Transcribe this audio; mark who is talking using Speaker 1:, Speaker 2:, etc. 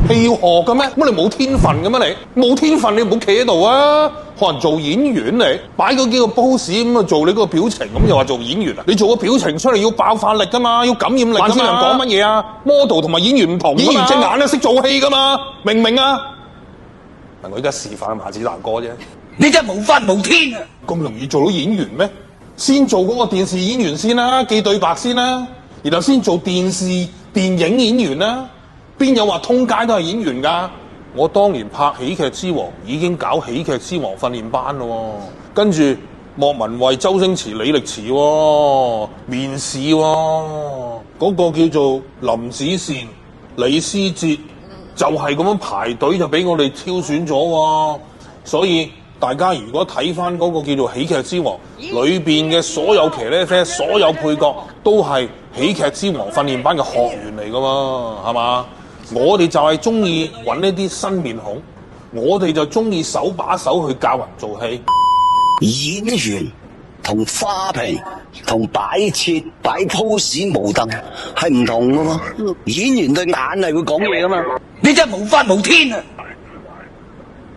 Speaker 1: 戲要學嘅咩？乜你冇天分嘅咩？你冇天分，你唔好企喺度啊！學人做演員嚟，擺嗰幾個 pose 咁啊，做你嗰個表情咁，又話做演員啊？你做個表情出嚟要爆發力噶嘛，要感染力噶嘛。萬千良講乜嘢啊 ？model 同埋演員唔同，演員隻眼咧識做戲噶嘛，明唔明啊？我而家示範下子南哥啫。
Speaker 2: 你真係無法無天啊！
Speaker 1: 咁容易做到演員咩？先做嗰個電視演員先啦，記對白先啦，然後先做電視電影演員啦。邊有話通街都係演員㗎？我當年拍《喜劇之王》已經搞《喜劇之王》訓練班咯，跟住莫文蔚、周星馳、李力持面試嗰個叫做林子善、李思捷，就係咁樣排隊就俾我哋挑選咗，所以大家如果睇翻嗰個叫做《喜劇之王》裏邊嘅所有騎呢啡、所有配角都係《喜劇之王》訓練班嘅學員嚟㗎嘛，係嘛？我哋就係中意揾一啲新面孔，我哋就中意手把手去教人做戲。
Speaker 2: 演員同花瓶同擺設擺 pose 模特係唔同噶嘛，演員對眼係會講嘢噶嘛，你真係無法無天啊！